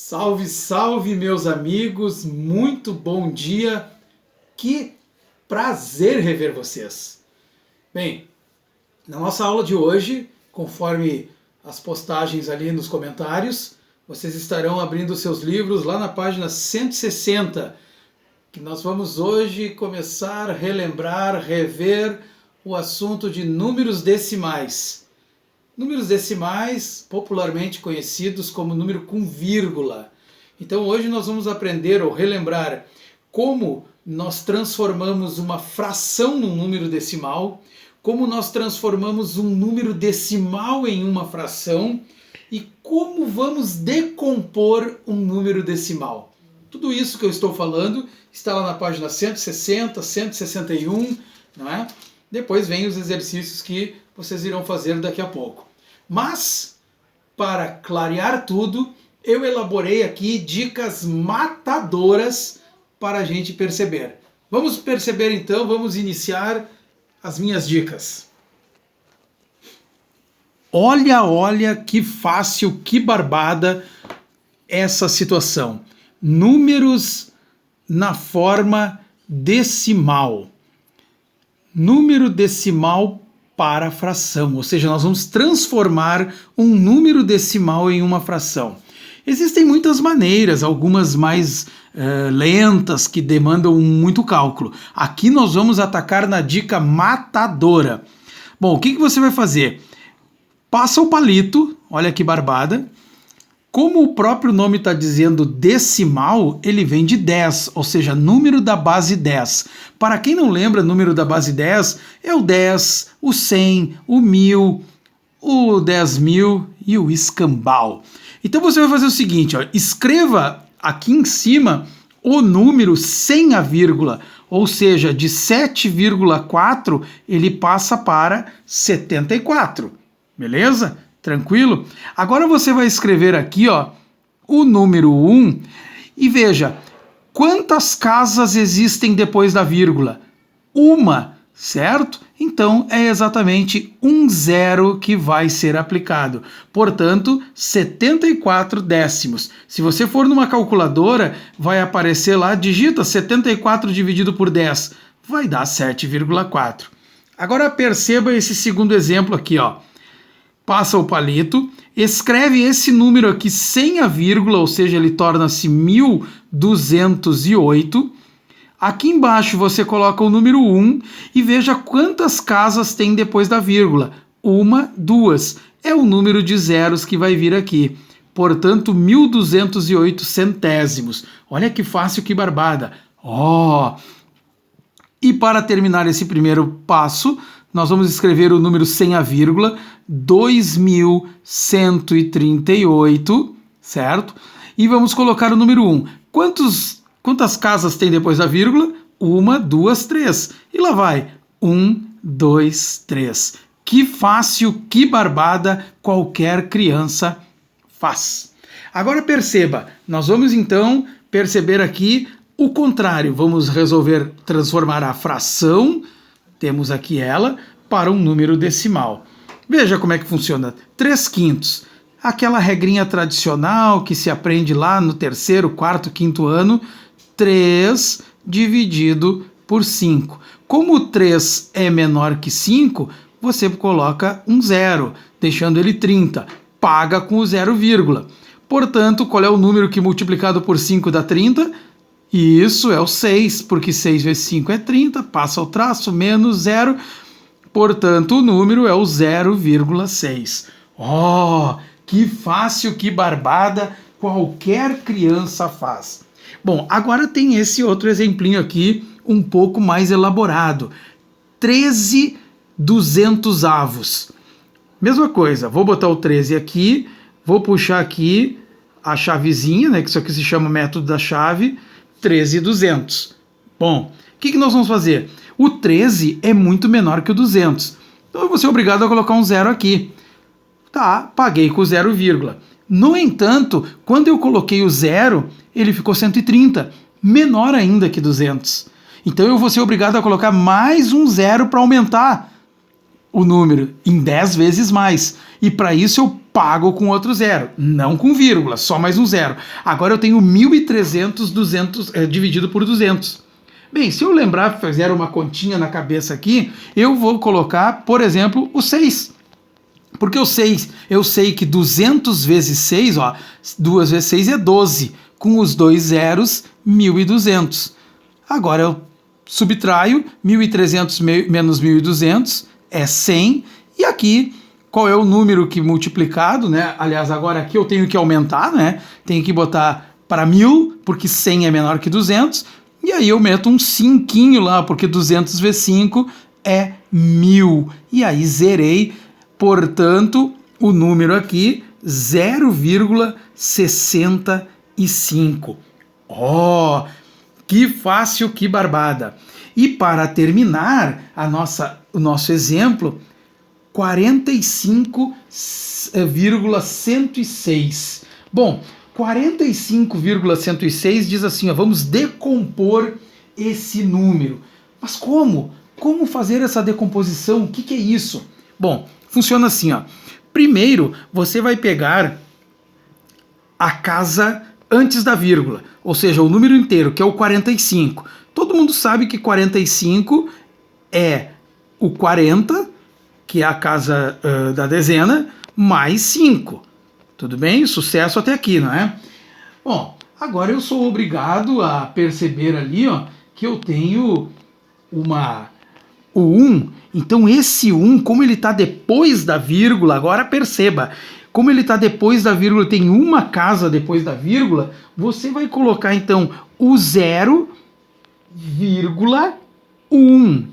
Salve, salve, meus amigos, muito bom dia, que prazer rever vocês. Bem, na nossa aula de hoje, conforme as postagens ali nos comentários, vocês estarão abrindo seus livros lá na página 160, que nós vamos hoje começar a relembrar, rever o assunto de números decimais. Números decimais, popularmente conhecidos como número com vírgula. Então hoje nós vamos aprender ou relembrar como nós transformamos uma fração num número decimal, como nós transformamos um número decimal em uma fração e como vamos decompor um número decimal. Tudo isso que eu estou falando está lá na página 160, 161, não é? Depois vem os exercícios que vocês irão fazer daqui a pouco. Mas, para clarear tudo, eu elaborei aqui dicas matadoras para a gente perceber. Vamos perceber então, vamos iniciar as minhas dicas. Olha que fácil, que barbada essa situação. Números na forma decimal. Número decimal para fração, ou seja, nós vamos transformar um número decimal em uma fração. Existem muitas maneiras, algumas mais lentas, que demandam muito cálculo. Aqui nós vamos atacar na dica matadora. Bom, o que você vai fazer? Passa o palito, olha que barbada. Como o próprio nome está dizendo decimal, ele vem de 10, ou seja, número da base 10. Para quem não lembra, número da base 10 é o 10, o 100, o 1000, o 10.000 e o escambau. Então você vai fazer o seguinte, ó, escreva aqui em cima o número sem a vírgula, ou seja, de 7,4 ele passa para 74, beleza? Tranquilo? Agora você vai escrever aqui, ó, o número 1 e veja quantas casas existem depois da vírgula. Uma, certo? Então é exatamente um zero que vai ser aplicado. Portanto, 74 décimos. Se você for numa calculadora, vai aparecer lá, digita 74 dividido por 10, vai dar 7,4. Agora perceba esse segundo exemplo aqui, ó. Passa o palito, escreve esse número aqui sem a vírgula, ou seja, ele torna-se 1208. Aqui embaixo você coloca o número 1 e veja quantas casas tem depois da vírgula. 1, 2. É o número de zeros que vai vir aqui. Portanto, 1208 centésimos. Olha que fácil, que barbada. E para terminar esse primeiro passo, nós vamos escrever o número sem a vírgula, 2138, certo? E vamos colocar o número 1. Quantas casas tem depois da vírgula? 1, 2, 3. E lá vai. 1, 2, 3. Que fácil, que barbada, qualquer criança faz. Agora perceba, nós vamos então perceber aqui o contrário. Vamos resolver transformar a fração, temos aqui ela, para um número decimal. Veja como é que funciona. 3/5. Aquela regrinha tradicional que se aprende lá no 3º, 4º, 5º ano. 3 dividido por 5. Como 3 é menor que 5, você coloca um zero, deixando ele 30. Paga com o 0, portanto, qual é o número que multiplicado por 5 dá 30? Isso é o 6, porque 6 vezes 5 é 30, passa o traço, menos 0, portanto o número é o 0,6. Que fácil, que barbada, qualquer criança faz. Bom, agora tem esse outro exemplinho aqui, um pouco mais elaborado. 13/200. Mesma coisa, vou botar o 13 aqui, vou puxar aqui a chavezinha, né, que isso aqui se chama método da chave, 13/200. Bom, o que nós vamos fazer? O 13 é muito menor que o 200. Então eu vou ser obrigado a colocar um zero aqui. Tá, paguei com o 0, No entanto, quando eu coloquei o 0, ele ficou 130, menor ainda que 200. Então eu vou ser obrigado a colocar mais um 0 para aumentar o número em 10 vezes mais. E para isso eu pago com outro zero, não com vírgula, só mais um zero. Agora eu tenho 1.300 dividido por 200. Bem, se eu lembrar, fazer uma continha na cabeça aqui, eu vou colocar, por exemplo, o 6. Porque eu sei que 200 vezes 6, ó, 2 vezes 6 é 12. Com os dois zeros, 1.200. Agora eu subtraio 1.300 menos 1.200 é 100. E aqui, qual é o número que multiplicado, né? Aliás, agora aqui eu tenho que aumentar, né? Tenho que botar para 1.000, porque 100 é menor que 200. E aí eu meto um 5 lá, porque 200 vezes 5 é 1.000. E aí zerei. Portanto, o número aqui, 0,65. Oh, que fácil, que barbada. E para terminar o nosso exemplo, 45,106. Bom, 45,106 diz assim, ó, vamos decompor esse número. Mas como? Como fazer essa decomposição? O que é isso? Bom, funciona assim, ó. Primeiro, você vai pegar a casa antes da vírgula, ou seja, o número inteiro, que é o 45. Todo mundo sabe que 45 é o 40, que é a casa da dezena, mais 5. Tudo bem? Sucesso até aqui, não é? Bom, agora eu sou obrigado a perceber ali, ó, que eu tenho o 1. Então esse 1, como ele está depois da vírgula, agora perceba, como ele está depois da vírgula, tem uma casa depois da vírgula, você vai colocar então o 0,1,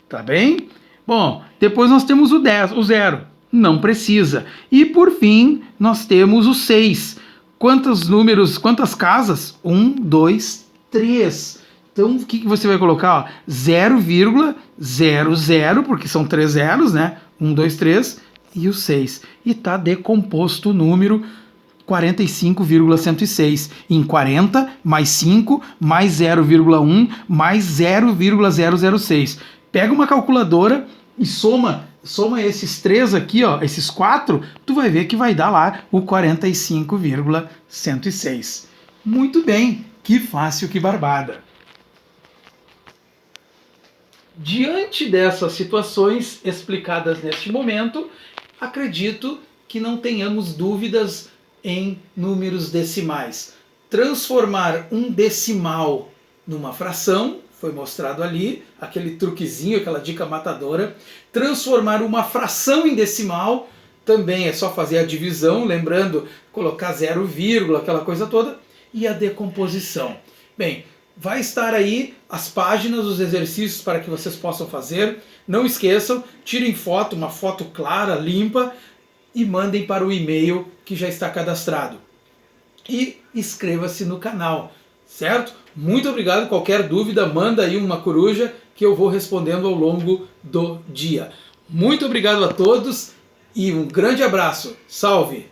tá bem? Bom, depois nós temos o 10, o 0, não precisa. E por fim, nós temos o 6. Quantos números, quantas casas? 1, 2, 3. Então, o que você vai colocar? 0,00, porque são 3 zeros, né? 1, 2, 3 e o 6. E está decomposto o número 45,106 em 40 mais 5 mais 0,1 mais 0,006. Pega uma calculadora e soma esses 3 aqui, ó, esses 4, tu vai ver que vai dar lá o 45,106. Muito bem, que fácil, que barbada. Diante dessas situações explicadas neste momento, acredito que não tenhamos dúvidas em números decimais. Transformar um decimal numa fração, foi mostrado ali, aquele truquezinho, aquela dica matadora. Transformar uma fração em decimal, também é só fazer a divisão, lembrando, colocar 0, aquela coisa toda, e a decomposição. Bem, vai estar aí as páginas, os exercícios para que vocês possam fazer. Não esqueçam, tirem foto, uma foto clara, limpa, e mandem para o e-mail que já está cadastrado. E inscreva-se no canal, certo? Muito obrigado. Qualquer dúvida, manda aí uma coruja que eu vou respondendo ao longo do dia. Muito obrigado a todos e um grande abraço. Salve!